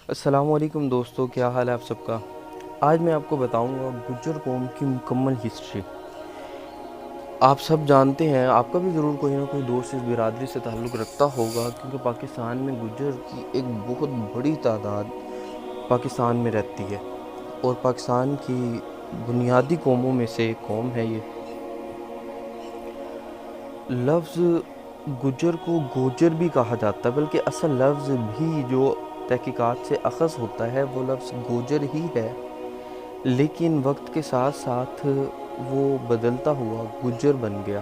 السلام علیکم دوستو، کیا حال ہے آپ سب کا؟ آج میں آپ کو بتاؤں گا گجر قوم کی مکمل ہسٹری۔ آپ سب جانتے ہیں، آپ کا بھی ضرور کوئی نہ کوئی دوست اس برادری سے تعلق رکھتا ہوگا، کیونکہ پاکستان میں گجر کی ایک بہت بڑی تعداد پاکستان میں رہتی ہے اور پاکستان کی بنیادی قوموں میں سے ایک قوم ہے یہ۔ لفظ گجر کو گوجر بھی کہا جاتا ہے، بلکہ اصل لفظ بھی جو تحقیقات سے اخذ ہوتا ہے وہ لفظ گوجر ہی ہے، لیکن وقت کے ساتھ ساتھ وہ بدلتا ہوا گجر بن گیا۔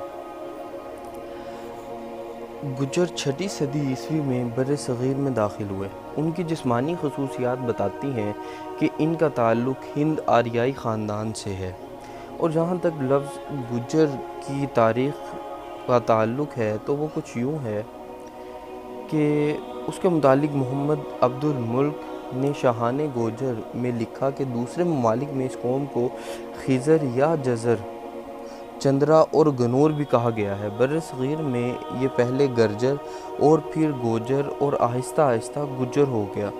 گجر 6 صدی عیسوی میں بر صغیر میں داخل ہوئے۔ ان کی جسمانی خصوصیات بتاتی ہیں کہ ان کا تعلق ہند آریائی خاندان سے ہے، اور جہاں تک لفظ گجر کی تاریخ کا تعلق ہے تو وہ کچھ یوں ہے کہ اس کے متعلق محمد عبد الملک نے شاہان گوجر میں لکھا کہ دوسرے ممالک میں اس قوم کو خزر یا جزر، چندرا اور گنور بھی کہا گیا ہے۔ بر صغیر میں یہ پہلے گرجر اور پھر گوجر اور آہستہ آہستہ گجر ہو گیا۔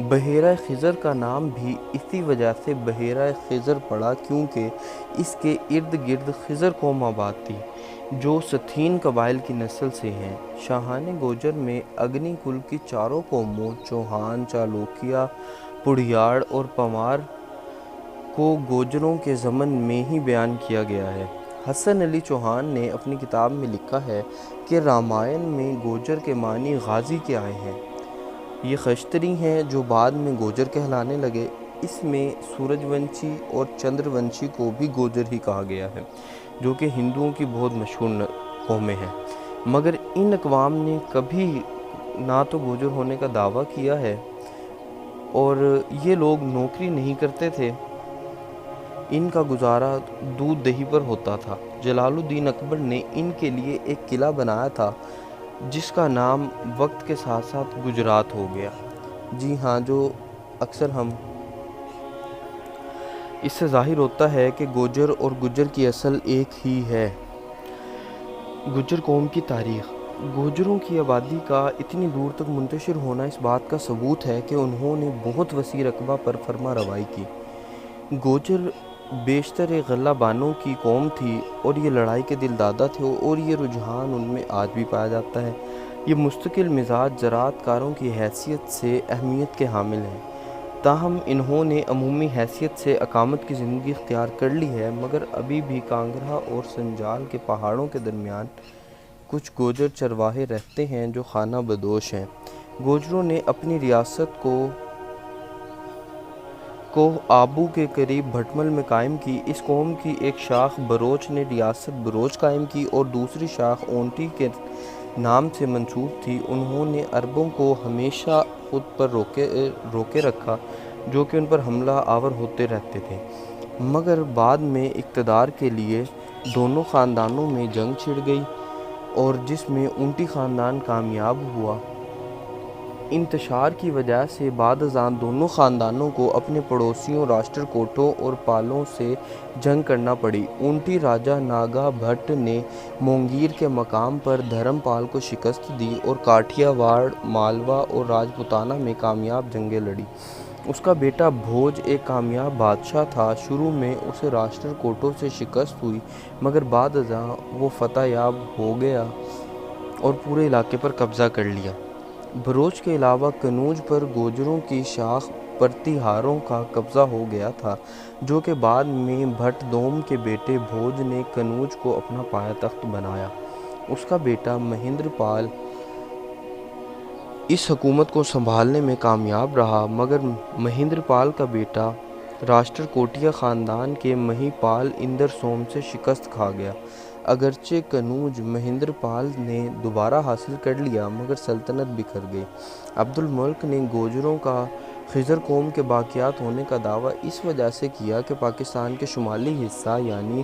بحیرہ خزر کا نام بھی اسی وجہ سے بحیرہ خزر پڑا، کیونکہ اس کے ارد گرد خزر قوم آباد تھی جو ستھین قبائل کی نسل سے ہیں۔ شاہان گوجر میں اگنی کل کی چاروں قوموں چوہان، چالوکیا، پڑیاڑ اور پمار کو گوجروں کے ضمن میں ہی بیان کیا گیا ہے۔ حسن علی چوہان نے اپنی کتاب میں لکھا ہے کہ رامائن میں گوجر کے معنی غازی کے آئے ہیں۔ یہ خشتری ہیں جو بعد میں گوجر کہلانے لگے۔ اس میں سورج ونشی اور چندر ونشی کو بھی گوجر ہی کہا گیا ہے، جو کہ ہندوؤں کی بہت مشہور قومیں ہیں، مگر ان اقوام نے کبھی نہ تو گوجر ہونے کا دعویٰ کیا ہے اور یہ لوگ نوکری نہیں کرتے تھے۔ ان کا گزارا دودھ دہی پر ہوتا تھا۔ جلال الدین اکبر نے ان کے لیے ایک قلعہ بنایا تھا جس کا نام وقت کے ساتھ ساتھ گجرات ہو گیا۔ جی ہاں، جو اکثر ہم اس سے ظاہر ہوتا ہے کہ گوجر اور گجر کی اصل ایک ہی ہے۔ گجر قوم کی تاریخ۔ گوجروں کی آبادی کا اتنی دور تک منتشر ہونا اس بات کا ثبوت ہے کہ انہوں نے بہت وسیع رقبہ پر فرما روائی کی۔ گوجر بیشتر غلہ بانوں کی قوم تھی اور یہ لڑائی کے دل دادا تھے، اور یہ رجحان ان میں آج بھی پایا جاتا ہے۔ یہ مستقل مزاج زراعت کاروں کی حیثیت سے اہمیت کے حامل ہیں، تاہم انہوں نے عمومی حیثیت سے اقامت کی زندگی اختیار کر لی ہے، مگر ابھی بھی کانگڑا اور سنجال کے پہاڑوں کے درمیان کچھ گوجر چرواہے رہتے ہیں جو خانہ بدوش ہیں۔ گوجروں نے اپنی ریاست کو آبو کے قریب بھٹمل میں قائم کی۔ اس قوم کی ایک شاخ بروچ نے ریاست بروچ قائم کی اور دوسری شاخ اونٹی کے نام سے منسوب تھی۔ انہوں نے عربوں کو ہمیشہ خود پر روکے رکھا، جو کہ ان پر حملہ آور ہوتے رہتے تھے، مگر بعد میں اقتدار کے لیے دونوں خاندانوں میں جنگ چھڑ گئی اور جس میں اونٹی خاندان کامیاب ہوا۔ انتشار کی وجہ سے بعد ازاں دونوں خاندانوں کو اپنے پڑوسیوں راشٹر کوٹوں اور پالوں سے جنگ کرنا پڑی۔ اونٹی راجہ ناگا بھٹ نے مونگیر کے مقام پر دھرم پال کو شکست دی اور کاٹھیا واڑ، مالوا اور راجپوتانہ میں کامیاب جنگیں لڑی۔ اس کا بیٹا بھوج ایک کامیاب بادشاہ تھا۔ شروع میں اسے راشٹر کوٹوں سے شکست ہوئی، مگر بعد ازاں وہ فتح یاب ہو گیا اور پورے علاقے پر قبضہ کر لیا۔ بروچ کے علاوہ کنوج پر گوجروں کی شاخ پرتیہاروں کا قبضہ ہو گیا تھا، جو کہ بعد میں بھٹ دوم کے بیٹے بھوج نے کنوج کو اپنا پایہ تخت بنایا۔ اس کا بیٹا مہندر پال اس حکومت کو سنبھالنے میں کامیاب رہا، مگر مہندر پال کا بیٹا راشٹر کوٹیا خاندان کے مہی پال اندر سوم سے شکست کھا گیا۔ اگرچہ کنوج مہندر پال نے دوبارہ حاصل کر لیا، مگر سلطنت بکھر گئی۔ عبد الملک نے گوجروں کا خزر قوم کے باقیات ہونے کا دعویٰ اس وجہ سے کیا کہ پاکستان کے شمالی حصہ یعنی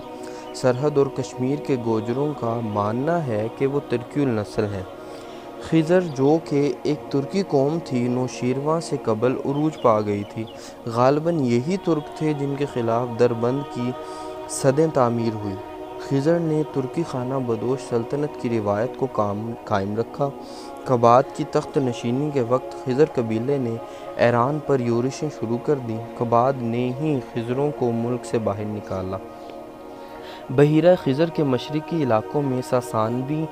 سرحد اور کشمیر کے گوجروں کا ماننا ہے کہ وہ ترکی النسل ہیں۔ خزر جو کہ ایک ترکی قوم تھی، نوشیروان سے قبل عروج پا گئی تھی۔ غالباً یہی ترک تھے جن کے خلاف دربند کی سدیں تعمیر ہوئی۔ خزر نے ترکی خانہ بدوش سلطنت کی روایت کو قائم رکھا کباد کی تخت نشینی کے وقت خضر قبیلے نے ایران پر یورشیں شروع کر دیں۔ کباد نے ہی خضروں کو ملک سے باہر نکالا۔ بحیرہ خزر کے مشرقی علاقوں میں ساسانوی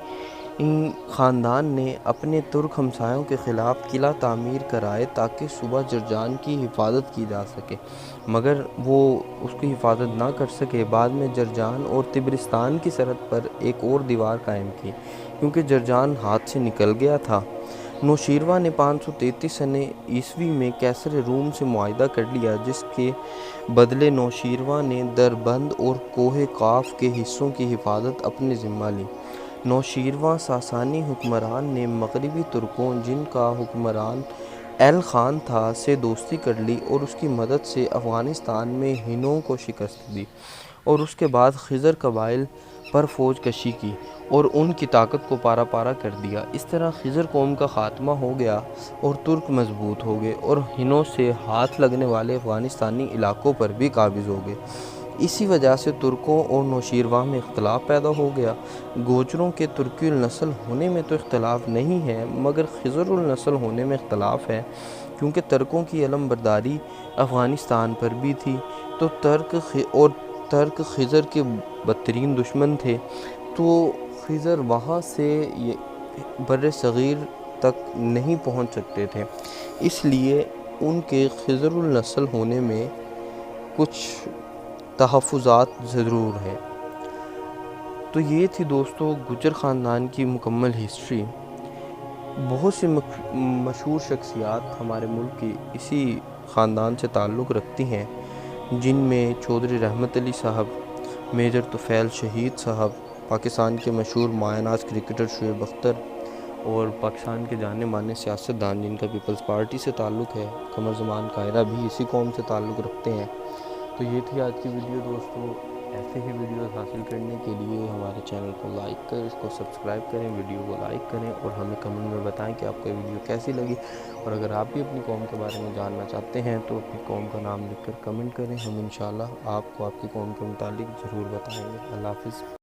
خاندان نے اپنے ترک ہمسایوں کے خلاف قلعہ تعمیر کرائے تاکہ صوبہ جرجان کی حفاظت کی جا سکے، مگر وہ اس کی حفاظت نہ کر سکے۔ بعد میں جرجان اور تبرستان کی سرحد پر ایک اور دیوار قائم کی، کیونکہ جرجان ہاتھ سے نکل گیا تھا۔ نوشیروان نے 533 عیسوی میں کیسر روم سے معاہدہ کر لیا، جس کے بدلے نوشیروان نے دربند اور کوہ قاف کے حصوں کی حفاظت اپنے ذمہ لی۔ نوشیروان ساسانی حکمران نے مغربی ترکوں، جن کا حکمران ایل خان تھا، سے دوستی کر لی اور اس کی مدد سے افغانستان میں ہنوں کو شکست دی، اور اس کے بعد خزر قبائل پر فوج کشی کی اور ان کی طاقت کو پارا پارا کر دیا۔ اس طرح خزر قوم کا خاتمہ ہو گیا اور ترک مضبوط ہو گئے اور ہنوں سے ہاتھ لگنے والے افغانستانی علاقوں پر بھی قابض ہو گئے۔ اسی وجہ سے ترکوں اور نوشیروان میں اختلاف پیدا ہو گیا۔ گوجروں کے ترکی النسل ہونے میں تو اختلاف نہیں ہے، مگر خزر النسل ہونے میں اختلاف ہے، کیونکہ ترکوں کی علم برداری افغانستان پر بھی تھی، تو ترک خزر کے بدترین دشمن تھے، تو خزر وہاں سے بر صغیر تک نہیں پہنچ سکتے تھے، اس لیے ان کے خزر النسل ہونے میں کچھ تحفظات ضرور ہیں۔ تو یہ تھی دوستو گجر خاندان کی مکمل ہسٹری۔ بہت سی مشہور شخصیات ہمارے ملک کی اسی خاندان سے تعلق رکھتی ہیں، جن میں چودھری رحمت علی صاحب، میجر طفیل شہید صاحب، پاکستان کے مشہور مایہ ناز کرکٹر شعیب اختر، اور پاکستان کے جانے مانے سیاستدان جن کا پیپلز پارٹی سے تعلق ہے، قمر زمان کائرہ بھی اسی قوم سے تعلق رکھتے ہیں۔ تو یہ تھی آج کی ویڈیو دوستو۔ ایسے ہی ویڈیوز حاصل کرنے کے لیے ہمارے چینل کو لائک کریں، اس کو سبسکرائب کریں، ویڈیو کو لائک کریں، اور ہمیں کمنٹ میں بتائیں کہ آپ کو یہ ویڈیو کیسی لگی۔ اور اگر آپ بھی اپنی قوم کے بارے میں جاننا چاہتے ہیں تو اپنی قوم کا نام لکھ کر کمنٹ کریں، ہم انشاءاللہ آپ کو آپ کی قوم کے متعلق ضرور بتائیں گے۔ اللہ حافظ۔